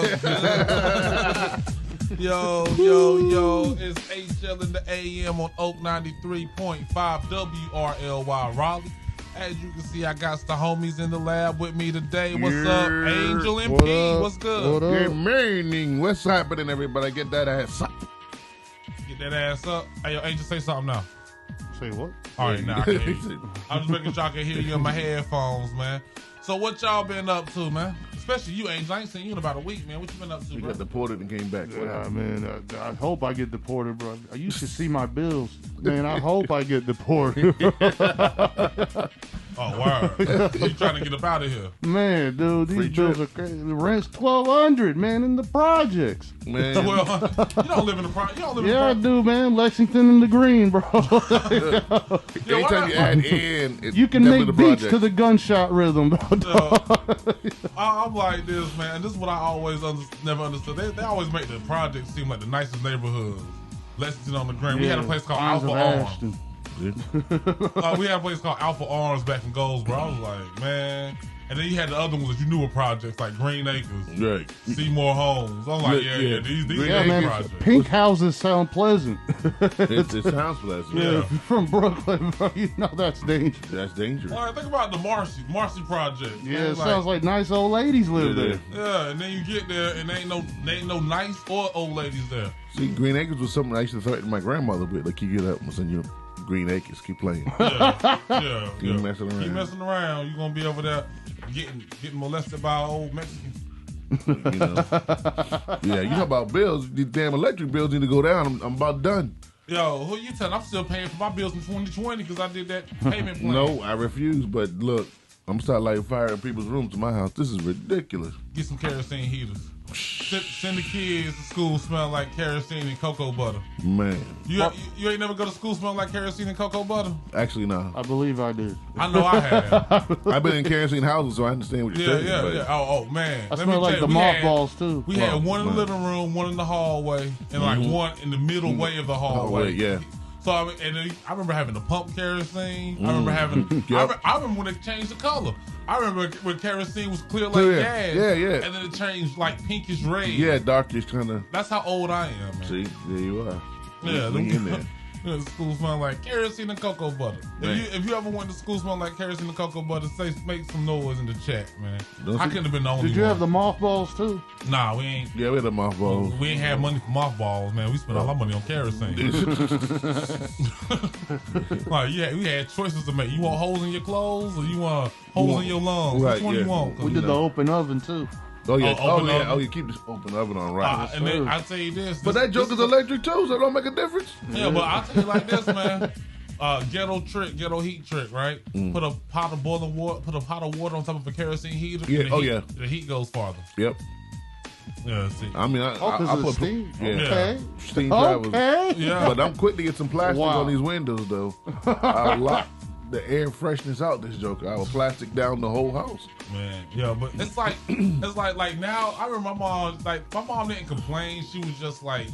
What's good? Yo, it's HL in the AM on Oak 93.5 WRLY Raleigh. As you can see, I got the homies in the lab with me today. What's up, Angel and P? What's good? Good morning. What's happening, everybody? Get that ass up. Get that ass up. Hey, yo, Angel, say something now. Say what? All right, now I can hear you. I'm just making sure I can hear you in my headphones, man. So what y'all been up to, man? Especially you, Angel. I ain't seen you in about a week, man. What you been up to, You bro? got deported and came back. Yeah, man. I hope I get deported, bro. I used to see my bills. Man, I hope I get deported. Oh, wow. You trying to get up out of here. Man, dude, these bills are crazy. The rent's $1,200, man, in the projects. Man. Well, you don't live in the project. You don't live in the Yeah, I project. do, man. Lexington and the Green, bro. Anytime you add in, it's You can definitely make the beats project. to the gunshot rhythm, bro. I'm like this, man. This is what I always never understood. They always make the project seem like the nicest neighborhoods. Lexington on the Green. We had a place called Pines Alpha of Arms. Ashton. We had a place called Alpha Arms back in Goldsboro. I was like, man. And then you had the other ones that you knew were projects like Green Acres, Right. Seymour Homes. I'm like, Yeah, yeah, these Green Yeah, ain't man. projects. Pink houses sound pleasant. It sounds pleasant. Yeah. If you're from Brooklyn, bro, you know that's dangerous. That's dangerous. All right, think about the Marcy Project. Yeah, man. it sounds like nice old ladies live there. Yeah, and then you get there and there ain't no nice or old ladies there. See, Green Acres was something I used to threaten my grandmother with. Like, you get up and send you Green Acres, keep playing. Yeah. Keep messing around. Keep messing around. You gonna be over there getting molested by an old Mexican. You know. Yeah, you talk about bills. These damn electric bills need to go down. I'm about done. Yo, who you telling? I'm still paying for my bills from 2020 because I did that payment plan. No, I refuse. But look, I'm start lighting fire in people's rooms to my house. This is ridiculous. Get some kerosene heaters. Send the kids to school smelling like kerosene and cocoa butter. Man. You ain't never go to school smelling like kerosene and cocoa butter? Actually, no. I believe I did. I know I have. I've been in kerosene houses, so I understand what you're saying. but Yeah. Oh man. I Let me smell like tell the you, mothballs, too. We had one in the man. living room, one in the hallway, and like one in the middle way of the hallway. Yeah. So I remember having to pump kerosene. I remember having. Yep. I remember when it changed the color. I remember when kerosene was clear like Clear. gas. Yeah. And then it changed like pinkish red. Yeah, darkish kind of. That's how old I am, man. See, there you are. Yeah, We in there. The school smelling like kerosene and cocoa butter. Man. If you ever went to school smelling like kerosene and cocoa butter, make some noise in the chat, man. Don't I see- couldn't have been the only Did you one. have the mothballs, too? Nah, we ain't. Yeah, we had a mothballs. We ain't had money for mothballs, man. We spent all our money on kerosene. Like, we had choices to make. You want holes in your clothes, or you want holes in your lungs? Right, Which one yeah. you want? We did the open oven, too. Oh yeah, open oven. Oh, you keep this open oven on right. And then I tell you this, But that joke is electric too, so it don't make a difference. Yeah, but I tell you like this, man. Ghetto heat trick, right? Put a pot of boiling water, put a pot of water on top of a kerosene heater. Yeah, and the heat goes farther. Yep. Yeah, see. I mean, I put steam. Yeah. Okay. Steam drivers. Okay. Yeah. But I'm quick to get some plastic Wow. on these windows though. I'll lock the air freshness out this joker. I will plastic down the whole house. Man, yeah, but it's like now. I remember my mom didn't complain. She was just like,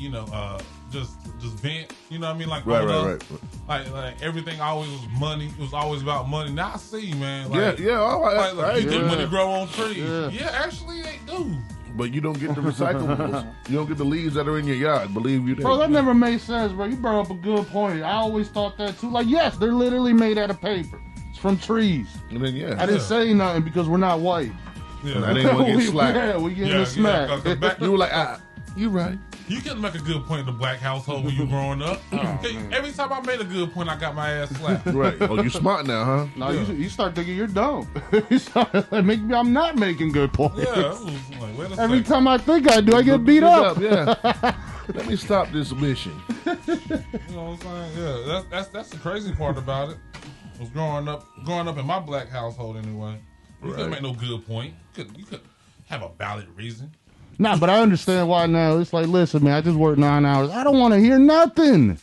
just vent. You know what I mean? Like Right. Like everything always was money. It was always about money. Now I see, man. Like, Yeah. All right. Like, you think Yeah. money grow on trees? Yeah. Yeah, actually they do. But you don't get the recyclables. You don't get the leaves that are in your yard. Believe you that. Bro, that never made sense, bro. You brought up a good point. I always thought that, too. Like, yes, they're literally made out of paper. It's from trees. And then I didn't say nothing because we're not white. And I didn't want to get slapped. Yeah, we getting a smack. 'cause back- You were like, you right. You can make a good point in the black household when you growing up. Every time I made a good point, I got my ass slapped. Right. Oh, you smart now, huh? No, you start thinking you're dumb. You start, like, maybe I'm not making good points. Yeah, it was like, wait a Every second. time I think I do, I get beat up. Yeah. Let me stop this mission. You know what I'm saying? Yeah, that's the crazy part about it. Was growing up in my black household anyway. You couldn't make no good point. You could have a valid reason. Nah, but I understand why now. It's like, listen, man, I just worked 9 hours. I don't want to hear nothing.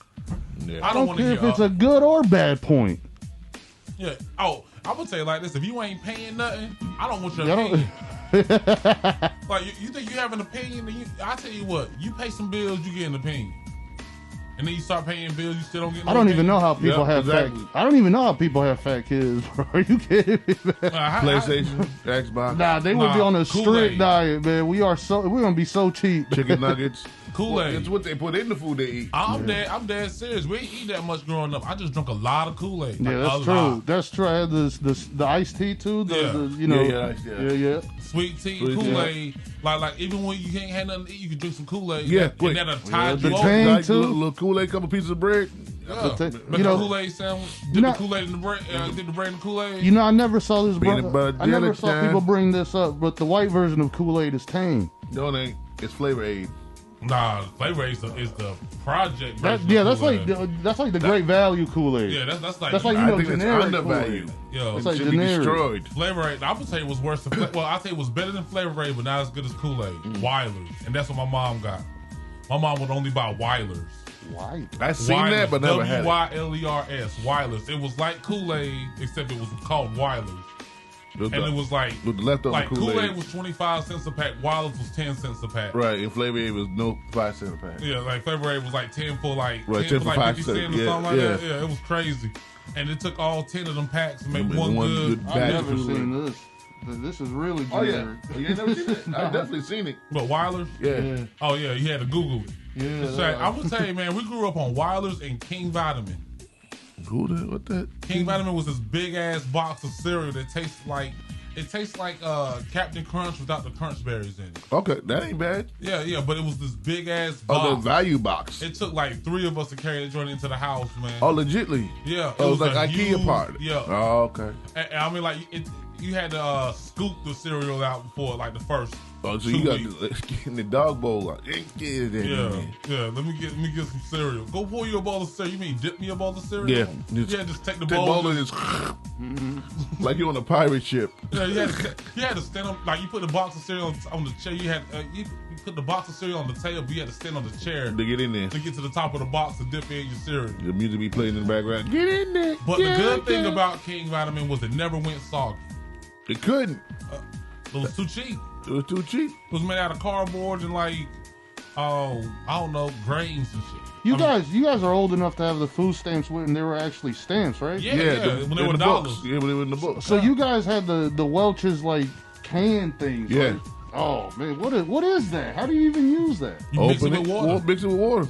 Yeah. I I don't want to care hear if it's a good or bad point. Yeah. Oh, I'm gonna tell you like this: if you ain't paying nothing, I don't want your I don't- opinion. Like you think you have an opinion? I tell you what, you pay some bills, you get an opinion. And then you start paying bills, you still don't get no I don't even game. know how people have exactly. fat. I don't even know how people have fat kids, bro. Are you kidding me, man? PlayStation, Xbox, Nah, they would be on a strict Kool-Aid. diet, man. We're gonna be so cheap. chicken nuggets. Kool-Aid. It's what they put in the food they eat. I'm dead serious. We ain't eat that much growing up. I just drunk a lot of Kool-Aid. Yeah, that's true. That's true. I had the iced tea too. Yeah. Sweet tea, Sweet tea. Kool-Aid. Like even when you can't have nothing to eat, you can drink some Kool-Aid. Yeah, and quick. that'll tide the you tang over. Like too. little Kool-Aid, couple pieces of bread. Yeah. You Make a know- Kool-Aid sandwich. Dip You know- the Kool-Aid in the bread. Did the bread in the Kool-Aid. You know, I never saw this. Peanut butter I never jelly saw time. people bring this up, but the white version of Kool-Aid is tang. No, it ain't. It's Flavor Aid. Nah, Flavor Aid is the project. That, version yeah, of that's Kool-Aid. like the Great Value Kool-Aid. Yeah, that's like That's like, you I know, think it's generic undervalued. yo. It's It like should be generic. destroyed. Flavor Aid, I'm gonna tell you what's worse than well, I'll tell you what's better than Flavor Aid, but not as good as Kool-Aid. Weilers. And that's what my mom got. My mom would only buy Weilers. White. I seen that, but never had it. Weilers. Weilers. It was like Kool-Aid, except it was called Weilers. And it was like with the leftover like Kool-Aid. Kool-Aid was 25 cents a pack. Weilers was 10 cents a pack. Right, and Flavor Aid was no 5 cent a pack. Yeah, like Flavor Aid was like 10 for like Right, 10 10 for for like 5 50 cents. cents or Yeah, something like yeah. that. Yeah, it was crazy. And it took all 10 of them packs to make Make one one good. good I've batch never of Kool-Aid. seen this. This is really Oh yeah, generic. you ain't never seen it. I've definitely seen it. But Weilers? Yeah. Oh yeah, you had to Google it. Yeah, So, I'm gonna tell you, man, we grew up on Weilers and King Vitamin. Who that? What that? King Vitamin was this big ass box of cereal that tastes like Captain Crunch without the crunch berries in it. Okay, that ain't bad. Yeah, but it was this big ass Oh, the box. value box. It took like 3 of us to carry that joint into the house, man. Oh, legitly. Yeah, Oh, it was like a IKEA huge- part. Yeah. Oh, okay. And I mean, like you had to scoop the cereal out before like the first. Oh, so 2 you got weeks. in the dog bowl. Like, get it in Yeah, there. yeah. Let me get some cereal. Go pour you a bowl of cereal. You mean dip me a bowl of cereal? Yeah. Just take the The bowl. bowl is like you on a pirate ship. Yeah, you had to stand up, like you put the box of cereal on the chair. You had you put the box of cereal on the table. But you had to stand on the chair To get in there. to get to the top of the box to dip in your cereal. The music be playing in the background. Get in there. But the Yeah, good thing yeah. about King Vitamin was it never went soggy. It couldn't. It was too cheap. It was too cheap. It was made out of cardboard and like, I don't know, grains and shit. You guys are old enough to have the food stamps when they were actually stamps, right? Yeah, when they in were the dollars. books. Yeah, when they were in the books. So you guys had the Welch's like can things, Yeah. right? Oh man, what is that? How do you even use that? You mix it with water. Mix it with water.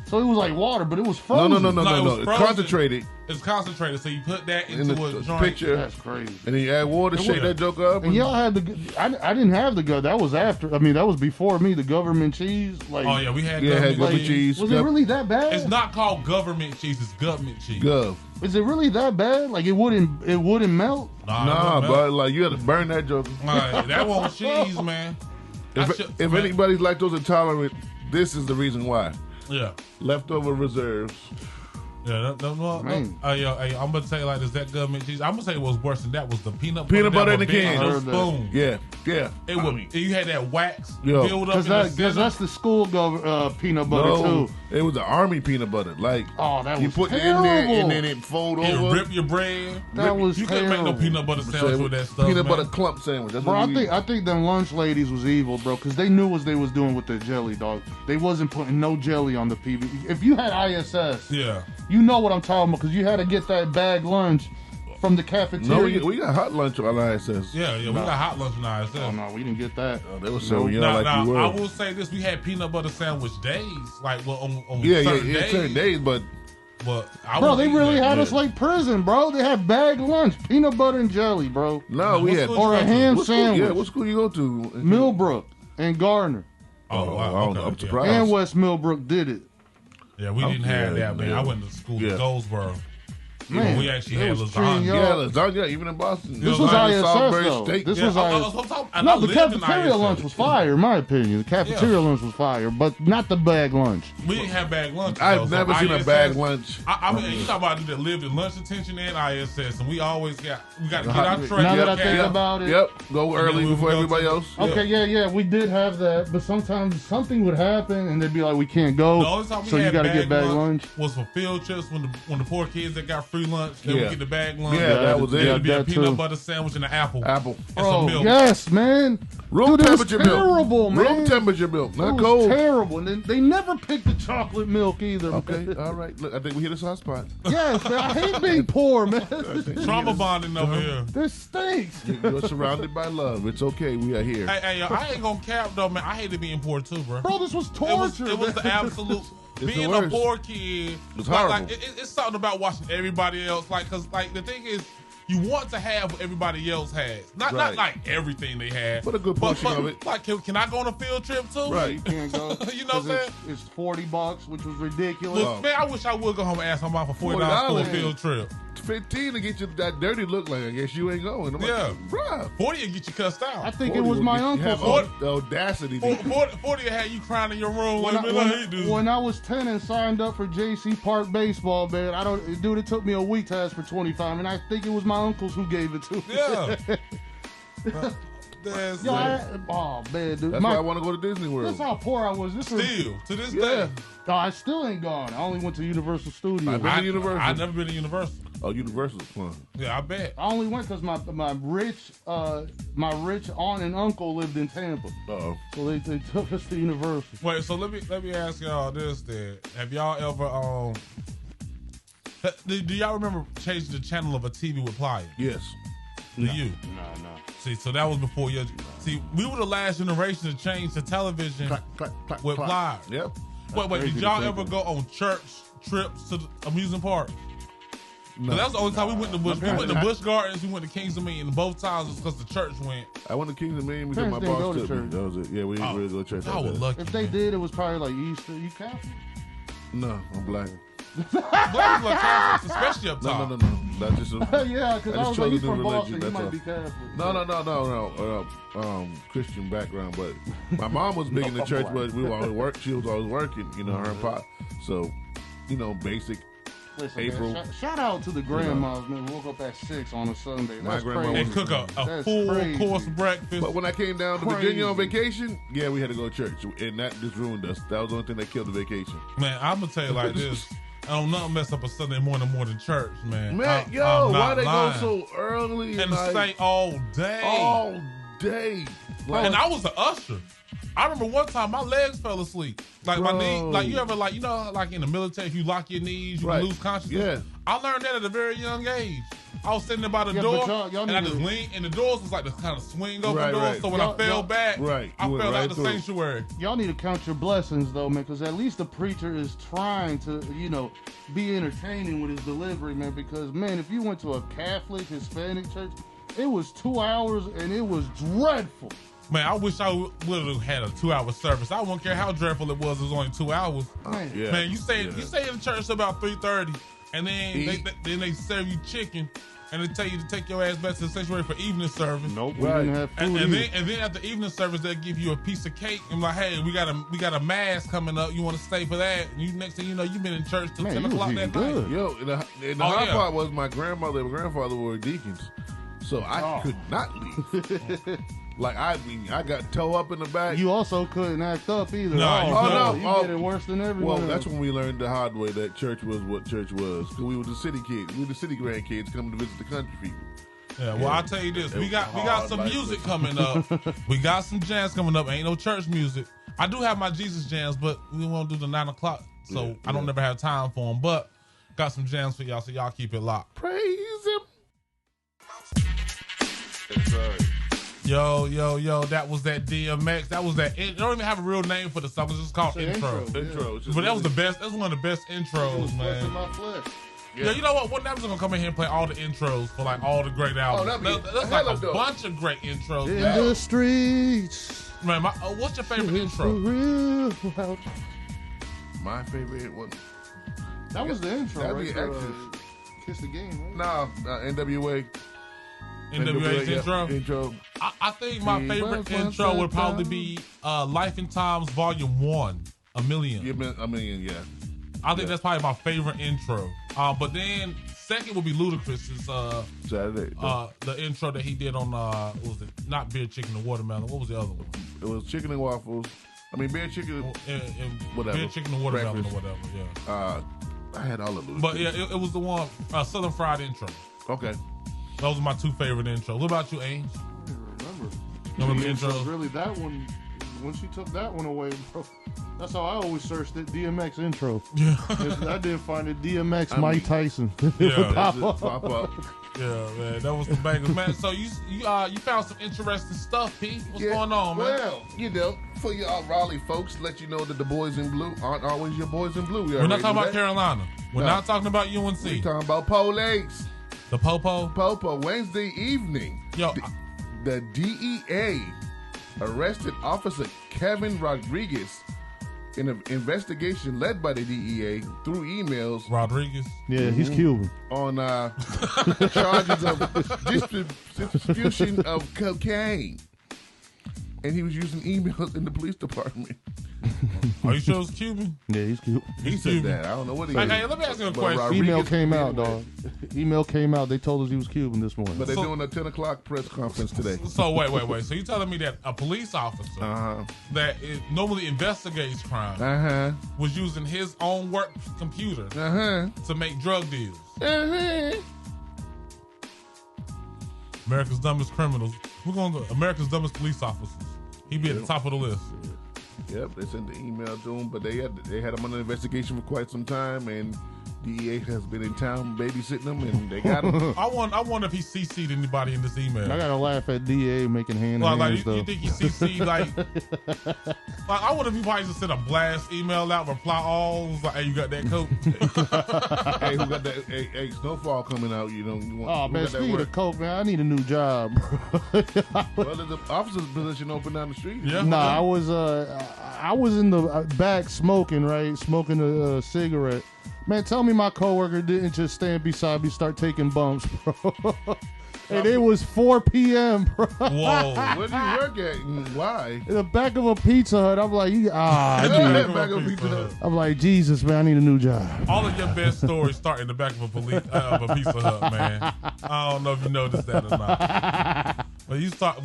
So it was like water, but it was No, frozen. it was It's frozen. concentrated It's concentrated, so you put that in into the a joint. picture. That's crazy. And then you add water, shake that joke up. And y'all had I didn't have the gut. That was after. I mean, that was before me. The government cheese. Like, Oh yeah, we had Yeah, government government cheese. cheese. was it really that bad? It's not called government cheese. It's government cheese. Gov. Is it really that bad? Like it wouldn't melt? Nah, bro. bro. Like you had to burn that joke. That wasn't cheese, man. If anybody's lactose intolerant, this is the reason why. Yeah. Leftover reserves. Yeah, no. Man. Hey, I'm gonna tell you like this. That government cheese. I'm gonna tell you what's worse than that was the peanut Peanut butter in that the would bend can. your I heard that. spoon. Yeah. It would. You had that wax Yo. build up in the Because center. that's the school peanut butter No, too. it was the army peanut butter. Like, Oh, that you was put it terrible. in there and then it fold It over. rip your bread. That was You couldn't make no terrible. peanut butter sandwich with that stuff. Peanut man. butter clump sandwich. That's Bro, what we I think them lunch ladies was evil, bro, because they knew what they was doing with their jelly, dog. They wasn't putting no jelly on the PB. If you had ISS, Yeah. you know what I'm talking about, because you had to get that bag lunch from the cafeteria. No, we got hot lunch on ISS. Yeah, we got hot lunch now. Oh no, we didn't get that. Oh, they were so young like you were. I will say this: we had peanut butter sandwich days, like on yeah, certain days. certain days, but But I Bro, was they eating really that. had us like prison, bro. They had bag lunch, peanut butter and jelly, bro. no, we What had school Or you a go to? ham what school, sandwich. yeah, what school you go to? Millbrook and Gardner. Oh, wow. I don't know. Okay, I'm surprised. And West Millbrook did it. Yeah, we didn't have that, man. yeah. I went to school Yeah. in Goldsboro. Man, we actually it had was lasagna. treating Yeah, y'all- lasagna, even in Boston. This was Lasagna, ISS Salisbury though. steak. This Yeah, was I ISS. was talking. and I No, the lived in cafeteria ISS. lunch was fire, in my opinion. The cafeteria lunch was fire, but not the bag lunch. We didn't have bag lunch. I've never seen a ISS bag lunch. I mean, you talk about dude that lived in lunch detention and ISS, and we always got to get our tray. Now that I Okay. think about it. Yep, go early we would before go everybody to- else. Okay, yeah, we did have that, but sometimes something would happen and they'd be like, we can't go, The only time we so you had got to get bag lunch. was for field trips when the poor kids that got free free lunch. Then we get the bag lunch. Yeah, that was it. It'd be a that peanut too. butter sandwich and an apple. Apple. And some milk. Yes, man. Room Dude, it was temperature milk. terrible, man. Room temperature milk, It not was cold. terrible. And then they never picked the chocolate milk either. Okay, man. all right. Look, I think we hit a soft spot. Yes, man. I hate being poor, man. Trauma bonding over here. This stinks. You're surrounded by love. It's okay. We are here. Hey, I ain't gonna cap though, man. I hated being poor too, bro. Bro, this was It torture. was the absolute. It's Being the a worst. poor kid, It's like horrible. it's something about watching everybody else. Like, cause like the thing is, you want to have what everybody else has. Not Right. like everything they had, But a good portion of it. Like, can I go on a field trip too? Right. You can't go. You know what I'm 'cause saying? It's $40, which was ridiculous. Look, man, I wish I would go home and ask my mom for $40 for a field trip. 15 to get you that dirty look like I guess you ain't going. I'm Yeah. like, bruh. 40 will get you cussed I out. think it was my uncle. Have the audacity. 40 will have you crying in your room When like, I, man, he do. when I was 10 and signed up for JC Park baseball, man, it took me a week to ask for 25, and I think it was my uncles who gave it to me. Yeah. That's Yo, oh man, dude, That's why I want to go to Disney World. That's how poor I was. This was, still to this Yeah. day. no, I still ain't gone. I only went to Universal Studios. I've been to Universal. I've never been to Universal. Oh, Universal's fun. Yeah, I bet. I only went because my rich aunt and uncle lived in Tampa, Uh-oh. so they took us to Universal. Wait, so let me ask y'all this then. Have y'all ever do y'all remember changing the channel of a TV with pliers? Yes. Do you? No. See, so that was before your. See, we were the last generation to change the television Clack, clack, clack, with clack. pliers. Yep. Wait, crazy did to y'all think ever of. go on church trips to the amusement park? No. 'Cause that was the only time we went to Busch. We went to parents- Busch Gardens. We went to Kings of Maine. And both times was because the church went. I went to Kings of Maine because my Parents didn't boss go to took me. church. That was it. Yeah, we didn't really go to church. Y'all like were that. lucky. If they did, it was probably like Easter. You Catholic? No, I'm black. Black people are Catholics, especially up No, top. no. That's just a, Yeah, because I I just was chose like, a he's new from Boston. religion, You might that's be Catholic. no. Christian background, but my mom was big in the church, but we were always work. She was always working, her and pop. So, basic. Listen, April. man, shout out to the grandmas, man. We woke up at 6 on a Sunday. My That's grandma crazy. And cook a That's full crazy. course breakfast. But when I came down to Crazy. Virginia on vacation, yeah, we had to go to church, and that just ruined us. That was the only thing that killed the vacation. Man, I'm gonna tell you like this. I don't nothing mess up a Sunday morning more than church, man. Man, I'm why not they lying. go so early and like, stay all day? all day? Like, And I was the usher. I remember one time my legs fell asleep. Like my knee, Bro. like you ever like like in the military, if you lock your knees, you Right. lose consciousness. Yeah. I learned that at a very young age. I was sitting there by the Yeah, door, but y'all and I need just to- leaned, and the doors was like the kind of swing open Right, doors. right. So when Y'all- I fell y'all- back, Right. I You went fell right out the through. sanctuary. Y'all need to count your blessings, though, man, because at least the preacher is trying to, be entertaining with his delivery, man. Because, man, if you went to a Catholic, Hispanic church, it was 2 hours, and it was dreadful. Man, I wish I would have had a 2-hour service. I wouldn't care how dreadful it was. It was only 2 hours. Man, Yeah. Man, you stay in the church till about 3:30, and then they serve you chicken, and they tell you to take your ass back to the sanctuary for evening service. Nope, we Right. didn't have food And either. then at the evening service they'll give you a piece of cake and like, hey, we got a mass coming up. You want to stay for that? And you next thing you know, you've been in church till Man, 10 you was o'clock eating that night. good. Yo, and the Oh, hard yeah. part was my grandmother and grandfather were deacons, so I could not leave. Like I got toe up in the back. You also couldn't act up either. No, you couldn't. You did it worse than everyone Well, else. that's when we learned the hard way that church was what church was. Because we were the city kids. We were the city grandkids coming to visit the country people. Yeah, well, I'll tell you this. We got hard some life music lesson. coming up. We got some jams coming up. Ain't no church music. I do have my Jesus jams, but we won't do the 9 o'clock, so Yeah, I don't never have time for them. But got some jams for y'all, so y'all keep it locked. Praise him. That's right. Yo, that was that DMX. That was that. It don't even have a real name for the song. It's just called It's an intro. intro. Intro. It's just But that was the really- best. That's one of the best It was intros, flesh in man. my flesh. Yeah, you know what? One day I'm just gonna come in here and play all the intros for like all the great albums. that'd be That's like hella a dope. bunch of great intros. In Man, the streets. man what's your favorite It's for intro? real. Well, My favorite one. that was the intro, That'd right? be For, excellent. Kiss the Game, right? Nah, NWA. NWA's yeah, intro. Intro. I think my See, favorite once intro would upon a probably time. be Life and Times Volume 1, A Million. I mean, yeah. I think that's probably my favorite intro. But then second would be Ludacris's Saturday. the intro that he did on what was it? Not Beer Chicken and Watermelon. What was the other one? It was chicken and waffles. I mean, beer chicken. And Whatever. Beer Chicken and Watermelon Breakfast. or whatever. Yeah. I had all of those. But yeah, it was the one Southern Fried intro. Okay. Those are my two favorite intros. What about you, Ainge? I don't Remember the intro? intros? Really, that one. When she took that one away, bro. That's how I always searched it. DMX intro. Yeah. I didn't find it. DMX Mike Tyson. Yeah. Pop up. Yeah, man, that was the bangers, man. So you found some interesting stuff, P. What's going on, man? Well, you know, for y'all Raleigh folks, let you know that the boys in blue aren't always your boys in blue. We're not talking about Carolina. We're not talking about UNC. We're talking about police. The Popo. Popo. Wednesday evening. Yo, The DEA arrested Officer Kevin Rodriguez in an investigation led by the DEA through emails Rodriguez. Yeah, he's Cuban. on charges of distribution of cocaine. And he was using emails in the police department. Are you sure it's Cuban? Yeah, he's Cuban. He said that. I don't know what he Hey, let me ask you a But question. Rodriguez Email came out, anyway. dog. Email came out. They told us he was Cuban this morning. But they're So- doing a 10 o'clock press conference today. So wait. So you telling me that a police officer that normally investigates crime was using his own work computer to make drug deals? America's dumbest criminals. We're going to America's dumbest police officers. He'd be at the top of the list. Yep, they sent the email to him, but they had him under investigation for quite some time, and DEA has been in town babysitting him, and they got him. I wonder if he CC'd anybody in this email. I gotta laugh at DA making hands though. You think he CC'd like I wonder if he probably just sent a blast email out, reply all, like, hey, you got that coke? Hey, who got that? Hey, Snowfall coming out. You know. You want, Oh who man, got that speaking work? of coke, man, I need a new job, bro. Well, there's an officer's position open down the street. Yeah. Nah, I was in the back smoking a cigarette. Man, tell me my coworker didn't just stand beside me, start taking bumps, bro. And it was 4 p.m., bro. Whoa. Where do you work at and why? In the back of a Pizza Hut. I'm like, Back of Pizza Hut. I'm like, Jesus, man, I need a new job. All of your best stories start in the back of a Pizza Hut, man. I don't know if you noticed that or not. When he starts,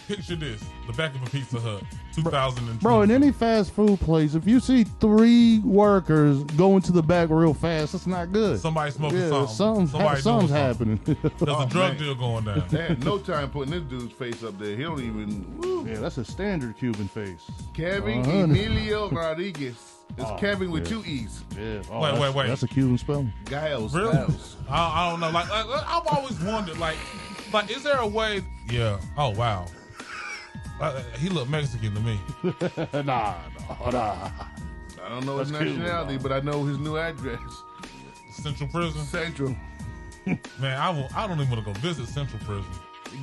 picture this: the back of a Pizza Hut, 2002. Bro, in any fast food place, if you see 3 workers going to the back real fast, that's not good. Somebody smoking Yeah, something. something's doing happening. There's a drug man. deal going down. They had no time putting this dude's face up there. He don't even. Woo. Yeah, that's a standard Cuban face. Kevin Emilio Rodriguez. It's Kevin with 2 E's. Yeah. Wait. That's a Cuban spelling. Giles. Really? Giles. I don't know. Like I've always wondered, like, is there a way? Yeah. Oh wow. He looked Mexican to me. Nah. I don't know his That's Cuban, nationality, but I know his new address. Central Prison. Central. Man, I don't even want to go visit Central Prison.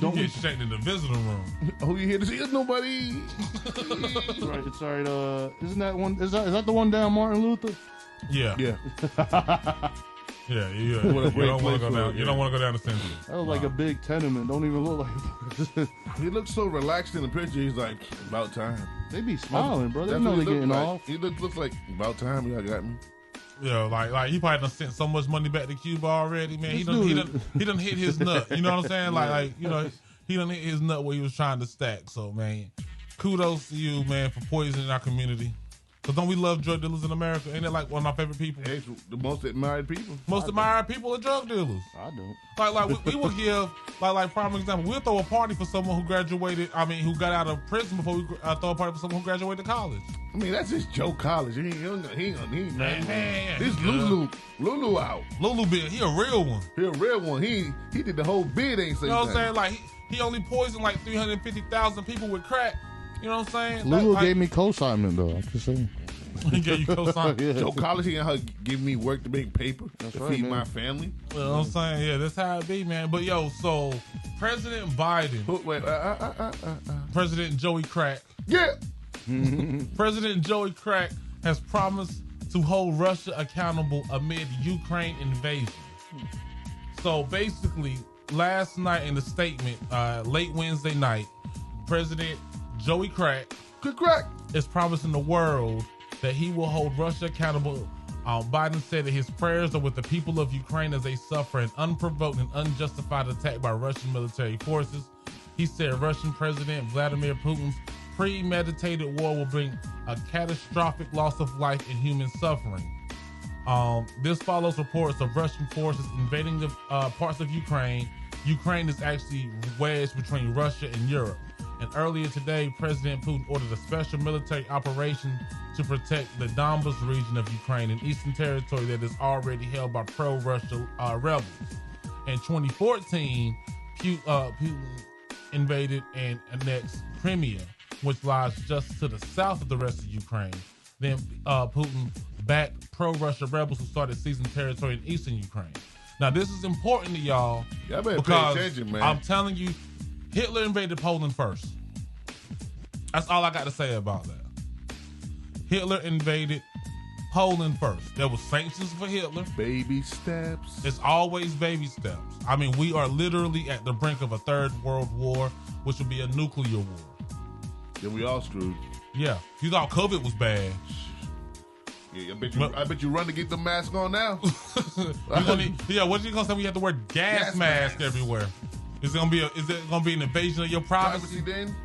You get shanked in the visiting room. Who you here to see? There's nobody. It's all right. Isn't that one? Is that the one down Martin Luther? Yeah. Yeah. Yeah. You What a great don't want place to go for down. it, You yeah. don't want to go down to Central. That was like a big tenement. Don't even look like. He looks so relaxed in the picture. He's like, about time. They be smiling, bro. They That's know what they he getting looks like. off. He looks like, about time y'all got me. Yeah, like he probably done sent so much money back to Cuba already, man. He This done hit his nut. You know what I'm saying? Like you know, he done hit his nut where he was trying to stack. So man, kudos to you, man, for poisoning our community. Cause don't we love drug dealers in America? Ain't it like one of my favorite people? Hey, it's the most admired people. Most admired people are drug dealers. I don't. Like we will give like prime example. We'll throw a party for someone who graduated. I mean, who got out of prison before we throw a party for someone who graduated college. I mean, that's just Joe College. He ain't Man, this he good. Lulu out. Lulu bit, he a real one. He a real one. He did the whole bid. Ain't say You know what I'm nothing. saying? Like he only poisoned like 350,000 people with crack. You know what I'm saying? Lulu Like, gave me co-assignment though. I'm just saying. he gave you cosign. Yeah. Joe College, he ain't give me work to make paper to right, feed man. my family. You know what I'm saying? Yeah, that's how it be, man. But yo, so President Biden, Wait, President Joey Crack, yeah. President Joey Crack has promised to hold Russia accountable amid Ukraine invasion. So basically, last night in the statement, late Wednesday night, President Joey Crack Good crack. is promising the world that he will hold Russia accountable. Biden said that his prayers are with the people of Ukraine as they suffer an unprovoked and unjustified attack by Russian military forces. He said Russian President Vladimir Putin's premeditated war will bring a catastrophic loss of life and human suffering. This follows reports of Russian forces invading the parts of Ukraine. Ukraine is actually wedged between Russia and Europe. And earlier today, President Putin ordered a special military operation to protect the Donbas region of Ukraine, an eastern territory that is already held by pro-Russia rebels. In 2014, Putin invaded and annexed Crimea, which lies just to the south of the rest of Ukraine. Then Putin backed pro-Russia rebels who started seizing territory in eastern Ukraine. Now, this is important to y'all. Y'all better pay attention, man. I'm telling you, Hitler invaded Poland first. That's all I got to say about that. Hitler invaded Poland first. There was sanctions for Hitler. Baby steps. It's always baby steps. I mean, we are literally at the brink of a third world war, which would be a nuclear war. Yeah, we all screwed. Yeah. You thought COVID was bad. Yeah, I bet you run to get the mask on now. What you gonna say? We have to wear gas mask everywhere. Is it gonna be an invasion of your privacy? Then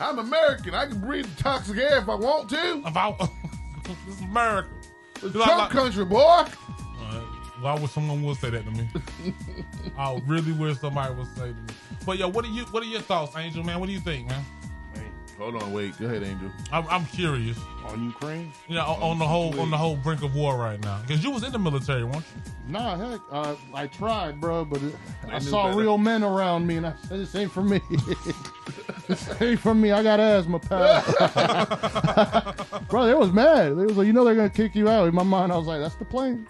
I'm American. I can breathe toxic air if I want to. This is America. It's Trump country, boy. Why would someone would say that to me? I really wish somebody would say to me. But yo, what are your thoughts, Angel, man? What do you think, man? Hold on, wait. Go ahead, Angel. I'm curious. On Ukraine? Yeah, on the whole brink of war right now. Because you was in the military, weren't you? Nah, heck, I tried, bro, but I saw real men around me, and I said, this ain't for me. This ain't for me. I got asthma, pal. Bro, they was mad. They was like, they're gonna kick you out. In my mind, I was like, that's the plan.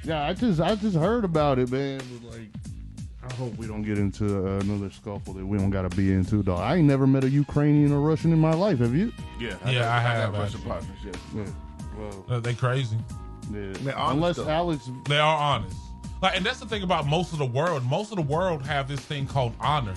Yeah, I just heard about it, man. It was like, I hope we don't get into another scuffle that we don't got to be into, dog. I ain't never met a Ukrainian or Russian in my life. Have you? Yeah, I have Russian partners. Yeah. Well, they crazy. Yeah. Unless Alex, they are honest. Like, and that's the thing about most of the world. Most of the world have this thing called honor.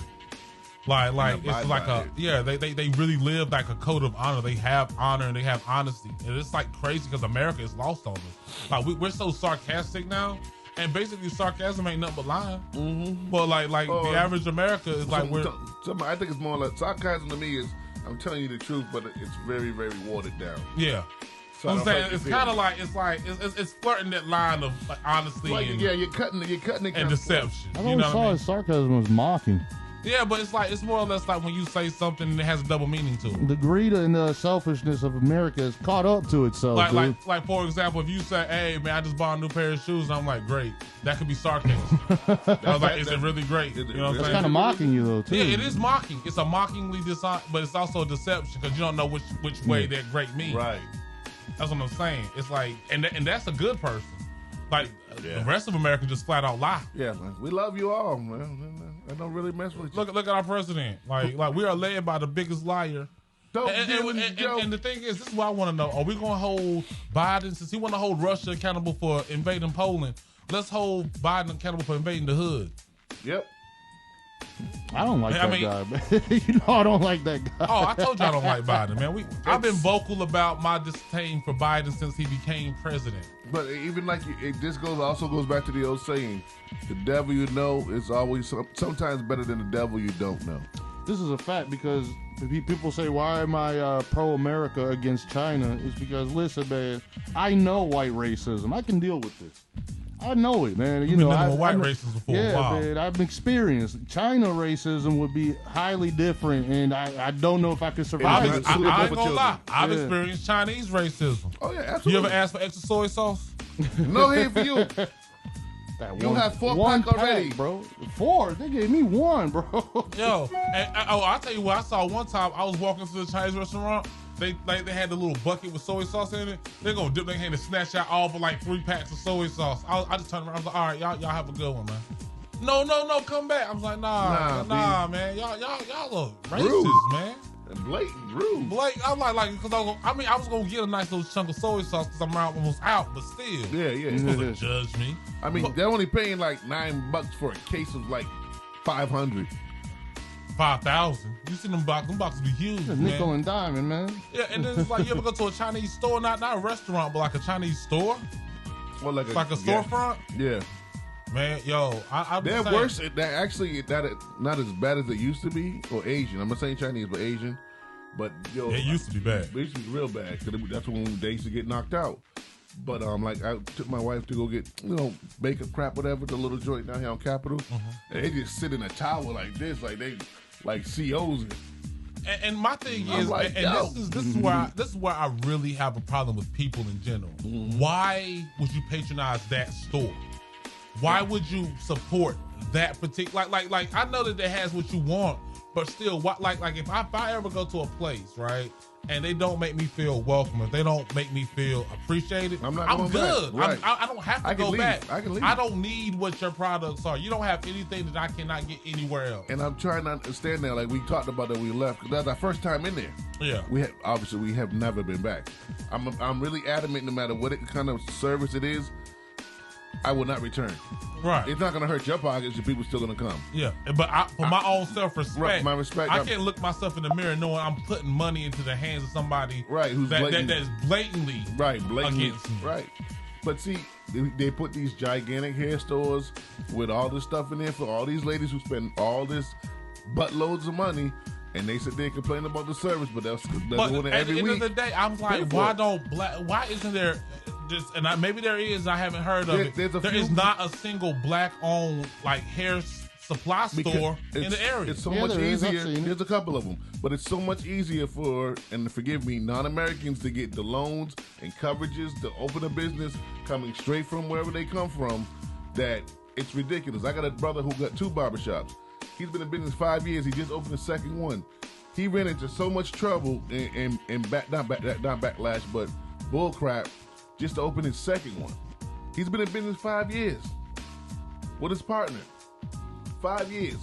Like it's like they really live like a code of honor. They have honor and they have honesty, and it's like crazy because America is lost on this. Like we're so sarcastic now. And basically, sarcasm ain't nothing but lying. Mm-hmm. But the average America is like I think it's more like sarcasm to me is I'm telling you the truth, but it's very, very watered down. Yeah, so I'm saying it's kind of like it's flirting that line of like honesty. You're cutting it and deception. I always saw his sarcasm was mocking. Yeah, but it's more or less like when you say something that has a double meaning to it. The greed and the selfishness of America has caught up to itself. Like for example, if you say, "Hey man, I just bought a new pair of shoes," and I'm like, "Great," that could be sarcasm. I was like, "Is it really great?" You know what I'm saying? It's kind of mocking you though too. Yeah, it is mocking. It's a mockingly dishonest, but it's also a deception because you don't know which way that great means. Right. That's what I'm saying. It's like, and that's a good person. Like the rest of America just flat out lie. Yeah, man. We love you all, man. I don't really mess with you. Look at our president. Like we are led by the biggest liar. And the thing is, this is what I want to know. Are we going to hold Biden, since he want to hold Russia accountable for invading Poland, let's hold Biden accountable for invading the hood. Yep. I don't like that guy, man. I don't like that guy. Oh, I told you I don't like Biden, man. I've been vocal about my disdain for Biden since he became president. But even this also goes back to the old saying, the devil you know is always sometimes better than the devil you don't know. This is a fact because people say, why am I pro-America against China? It's because, listen, man, I know white racism. I can deal with this. I know it, man. You've been dealing with white racism for a while. Man, I've experienced China racism would be highly different, and I don't know if I could survive it. I ain't gonna lie. I've experienced Chinese racism. Oh yeah, absolutely. You ever asked for extra soy sauce? No hate for you. You have 4 pack already, bro. 4? They gave me 1, bro. Yo, I'll tell you what I saw one time. I was walking to the Chinese restaurant. They had the little bucket with soy sauce in it. They're gonna dip their hand and snatch out all but like 3 packs of soy sauce. I just turned around. I was like, all right, y'all have a good one, man. No, come back. I was like, nah, man. Y'all look racist, rude. Man. And blatant rude. I'm like, because I was gonna get a nice little chunk of soy sauce because I'm almost out, but still, yeah, you're supposed to judge me. I mean, they're only paying like $9 for a case of like 500. 5,000. You see them boxes be huge, man. Nickel and diamond, man. Yeah, and then it's like you ever go to a Chinese store, not a restaurant, but like a Chinese store, or like a storefront. Yeah, man. Yo, they're worse. That actually not as bad as it used to be. Or Asian. I'm not saying Chinese, but Asian. But yo, It used to be bad. It used to be real bad because that's when they used to get knocked out. But like I took my wife to go get makeup crap, whatever, the little joint down here on Capitol, and they just sit in a tower like this, like they like COs. And my thing is, like, this is where I really have a problem with people in general. Why would you patronize that store? Why would you support that particular? Like I know that it has what you want, but still, like if I ever go to a place, right, and they don't make me feel welcome, if they don't make me feel appreciated, I'm good. Right. I don't have to go back. I can leave. I don't need what your products are. You don't have anything that I cannot get anywhere else. And I'm trying to understand that. Like we talked about that we left, because that's our first time in there. Yeah. We have never been back. I'm really adamant, no matter what kind of service it is, I will not return. Right. It's not going to hurt your pockets if people still going to come. Yeah. But for my own self-respect, right, my respect, I can't look myself in the mirror knowing I'm putting money into the hands of somebody who's that is blatantly against me. Right. But see, they put these gigantic hair stores with all this stuff in there for all these ladies who spend all this buttloads of money, and they sit there and complain about the service, but they're doing it every week. At the end of the day, I'm like, why isn't there just, and maybe there is, I haven't heard of it. There is not a single black-owned like hair supply store in the area. It's so much easier. There's a couple of them, but it's so much easier for, and forgive me, non-Americans to get the loans and coverages to open a business coming straight from wherever they come from, that it's ridiculous. I got a brother who got 2 barbershops. He's been in business 5 years. He just opened the second one. He ran into so much trouble and not backlash, but bull crap, just to open his second one. He's been in business 5 years with his partner. 5 years.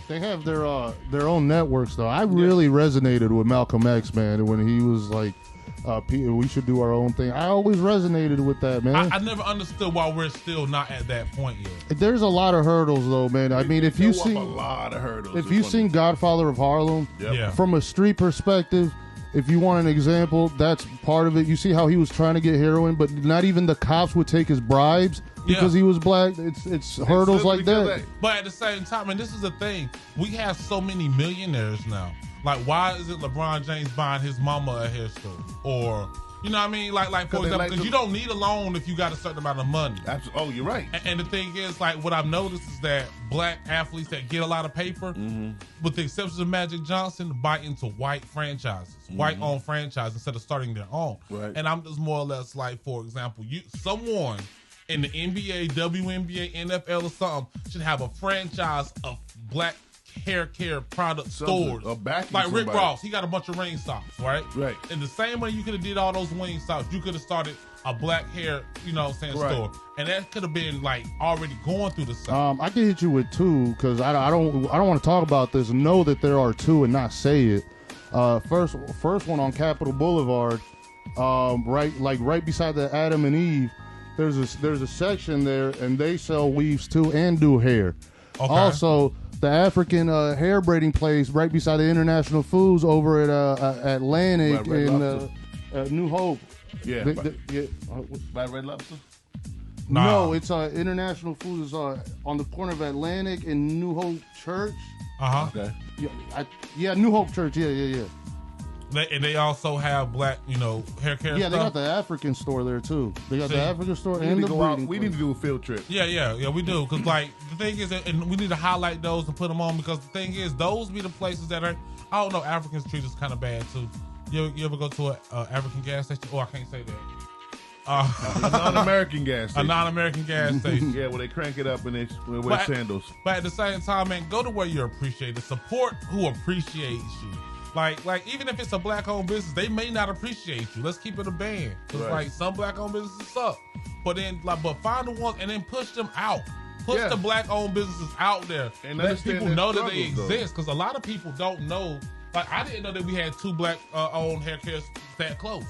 They have their own networks, though. I really resonated with Malcolm X, man, when he was like, we should do our own thing. I always resonated with that, man. I never understood why we're still not at that point yet. There's a lot of hurdles, though, man. I mean, if you've seen a lot of hurdles, if you've seen Godfather of Harlem, from a street perspective, if you want an example, that's part of it. You see how he was trying to get heroin, but not even the cops would take his bribes because he was black. It's hurdles like that. But at the same time, and this is the thing, we have so many millionaires now. Like, why is it LeBron James buying his mama a hair store? Or, you know what I mean? Like for example, because you don't need a loan if you got a certain amount of money. Oh, you're right. And the thing is, like, what I've noticed is that black athletes that get a lot of paper, with the exceptions of Magic Johnson, buy into white franchises, white-owned franchises instead of starting their own. Right. And I'm just more or less like, for example, someone in the NBA, WNBA, NFL or something should have a franchise of black hair care product stores. Like Rick Ross, he got a bunch of ring socks, right? Right. In the same way you could have did all those wing socks, you could have started a black hair, store. And that could have been like already going through the site. I can hit you with 2 because I don't want to talk about this. Know that there are 2 and not say it. First one on Capitol Boulevard, right beside the Adam and Eve. There's a section there, and they sell weaves too and do hair. Okay. Also, the African hair braiding place right beside the International Foods over at Atlantic in New Hope. Yeah. By Red Lobster? No, it's International Foods is on the corner of Atlantic and New Hope Church. Okay. New Hope Church. Yeah. And they also have black, hair care stuff. They got the African store there too. They got the African store and the breeding. We need to do a field trip. Yeah, we do. Because the thing is, and we need to highlight those and put them on, because the thing is, those be the places that are, I don't know, Africans treat us kind of bad too. You ever go to an African gas station? Oh, I can't say that. A non-American gas station. A non-American gas station. Yeah, where they crank it up and they wear sandals. But at the same time, man, go to where you're appreciated. Support who appreciates you. Like even if it's a black-owned business, they may not appreciate you. Let's keep it a band. Because like some black-owned businesses suck. But then but find the ones and then push them out. Push the black-owned businesses out there. And let people know that they exist. Because a lot of people don't know. Like, I didn't know that we had 2 black-owned hair cares that close.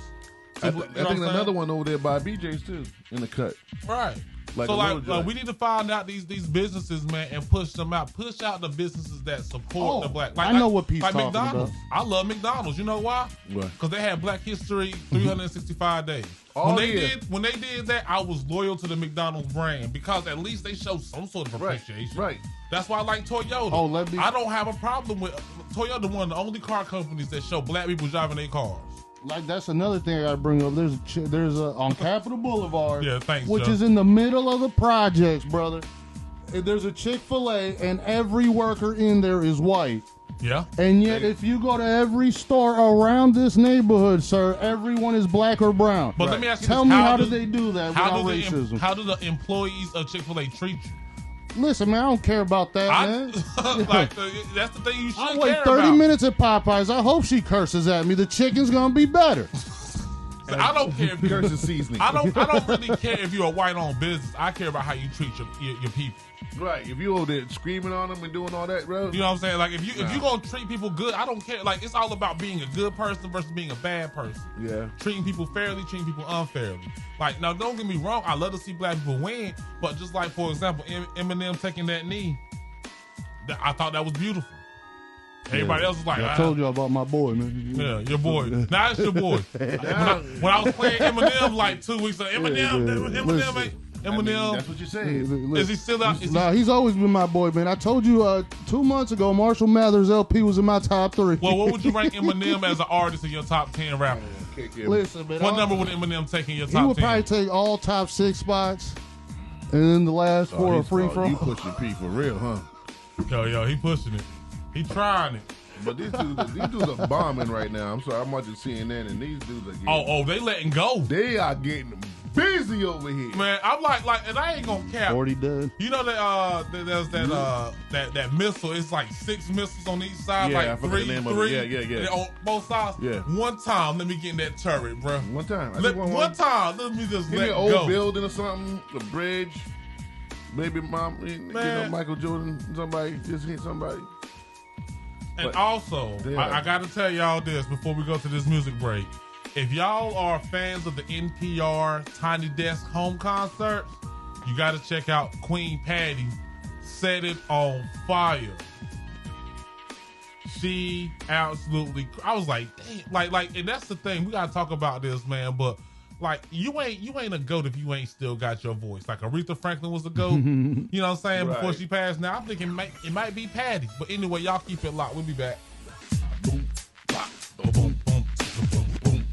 I think another one over there by BJ's too, in the cut. Right. Like so a little joint. we need to find out these businesses, man, and push them out. Push out the businesses that support the black. I know what Pete's like talking McDonald's. about. I love McDonald's. You know why? Why? Because they had Black History 365 days. Oh, When they did that, I was loyal to the McDonald's brand because at least they show some sort of appreciation. Right. That's why I like Toyota. Oh, I don't have a problem with Toyota. One of the only car companies that show black people driving their cars. Like, that's another thing I gotta bring up. There's a on Capitol Boulevard, Yeah, thanks, which Joe. is in the middle of the projects, brother. There's a Chick-fil-A, and every worker in there is white. Yeah. And yet, if you go to every store around this neighborhood, sir, everyone is black or brown. But let me ask you Tell this. me, how do they do that without do racism? how do the employees of Chick-fil-A treat you? Listen, man, I don't care about that, man. That's the thing you should I care wait 30 about. minutes at Popeyes. I hope she curses at me. The chicken's gonna be better. So I don't care if Curse and seasoning. I don't really care if you're a white-owned business. I care about how you treat your people. Right. If you over there screaming on them and doing all that, bro. You know what I'm saying? Like if you gonna treat people good, I don't care. Like it's all about being a good person versus being a bad person. Yeah. Treating people fairly, treating people unfairly. Like now, don't get me wrong. I love to see black people win, but just like for example, Eminem taking that knee, I thought that was beautiful. Everybody else was like, I told you about my boy, man. Yeah, your boy. Now it's your boy. when I was playing Eminem like 2 weeks ago, Eminem. I mean, that's what you're saying. Is he still out? Nah, he's always been my boy, man. I told you 2 months ago, Marshall Mathers LP was in my top 3. Well, what would you rank Eminem as an artist in your top 10 rappers? Listen, man. What number would Eminem take in your top 10? He would probably take all top 6 spots, and then the last 4 are free for all. You pushing P for real, huh? Yo, he pushing it. He trying it. But these dudes are bombing right now. I'm sorry, I'm watching CNN, and these dudes are getting... they letting go. They are getting busy over here. Man, I'm like, and I ain't gonna cap. 40 dead. You know that there's that missile. It's like 6 missiles on each side, Yeah, I like forgot the name of it. Yeah. and on both sides. Yeah. One time, let me get in that turret, bro. One time. One time, let me just Give let me an old go. building or something, a bridge. Maybe Michael Jordan, somebody just hit somebody. And But- also, Yeah. I got to tell y'all this before we go to this music break. If y'all are fans of the NPR Tiny Desk home concerts, you got to check out Queen Patty, Set It on Fire. She absolutely, I was like, damn, like, and that's the thing. We got to talk about this, man, but like, you ain't a GOAT if you ain't still got your voice. Like Aretha Franklin was a GOAT, you know what I'm saying, Right. before she passed. Now I'm thinking it might be Patty, but anyway, y'all keep it locked. We'll be back. Boom, bop, boom, boom, boom, boom, boom,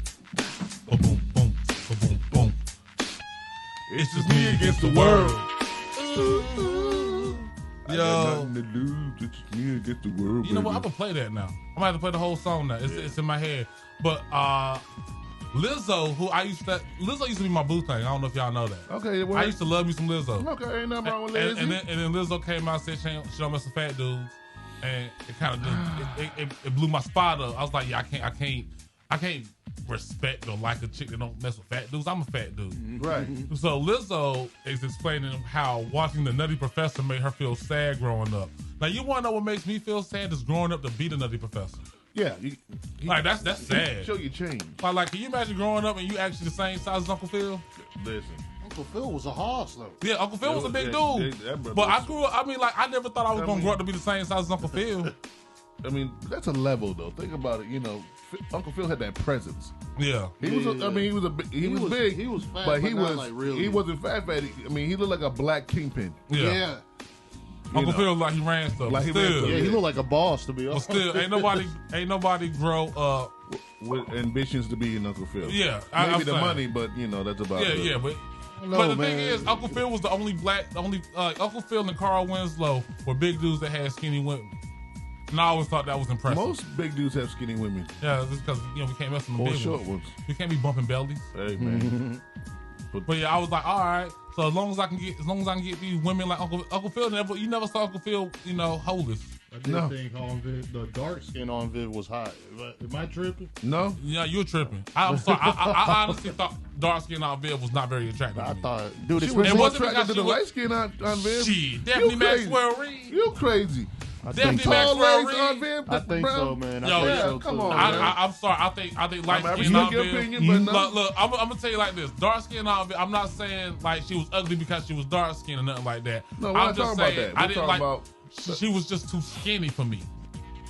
boom, boom, boom, boom. It's just me against the world. I got nothing to lose. It's just me against the world. You know what? baby. I'm gonna play that now. I'm gonna have to play the whole song now. It's in my head. But Lizzo, Lizzo used to be my boo thing. I don't know if y'all know that. Okay, well, I used to love me some Lizzo. okay, ain't nothing wrong with And, Lizzie. and then Lizzo came out and said she don't mess with fat dudes, and it kind of just it blew my spot up. I was like, yeah, I can't respect or like a chick that don't mess with fat dudes. I'm a fat dude. Right. So Lizzo is explaining how watching The Nutty Professor made her feel sad growing up. Now you want to know what makes me feel sad is growing up to be the Nutty Professor. Yeah. Like that's sad. Show your change. Like, can you imagine growing up and you actually the same size as Uncle Phil? Listen. Uncle Phil was a hoss, though. Yeah, Uncle Phil was a big dude. that brother But I was- grew up. I mean, like I never thought I was gonna grow up to be the same size as Uncle Phil. I mean, that's a level though. Think about it. You know, Uncle Phil had that presence. Yeah. He was. I mean, he was big. He was fat, but he not was. like really. He wasn't fat. I mean, he looked like a black kingpin. Yeah. Uncle Phil like he ran stuff. Like Like he ran still, stuff. Yeah, he looked like a boss, to be but honest. still, ain't nobody grow up. With ambitions to be an Uncle Phil. Yeah, maybe I'm the saying. money, but you know that's about it. Yeah, but. No, But the man. thing is, Uncle Phil was the only Uncle Phil and Carl Winslow were big dudes that had skinny women. And I always thought that was impressive. Most big dudes have skinny women. Yeah, just because we can't mess with them Or big short ones. ones. We can't be bumping bellies. Hey man. But yeah, I was like, all right. So as long as I can get these women like Uncle Phil, you never saw Uncle Phil, holeless. I did No. think on Viv, the dark skin on Viv was hot. Am I tripping? No. Yeah, you're tripping. I'm sorry. I honestly thought dark skin on Viv was not very attractive. I to me. thought, dude, She it's was It more wasn't attracted to because the she was- light skin on Viv. Shit, Daphne You crazy. Maxwell Reed. You crazy. Definitely Max Aunt Reed. Viv, I think so, man. Yo, I think yeah, so come too. on, man. man. I'm sorry. I think light I skin Aunt respect your Viv. opinion, but no. Look, I'm gonna tell you like this: dark skin Aunt Viv. I'm not saying like she was ugly because she was dark skinned or nothing like that. No, we're I'm not just talking saying about that. I We're didn't talking like. about. She was just too skinny for me.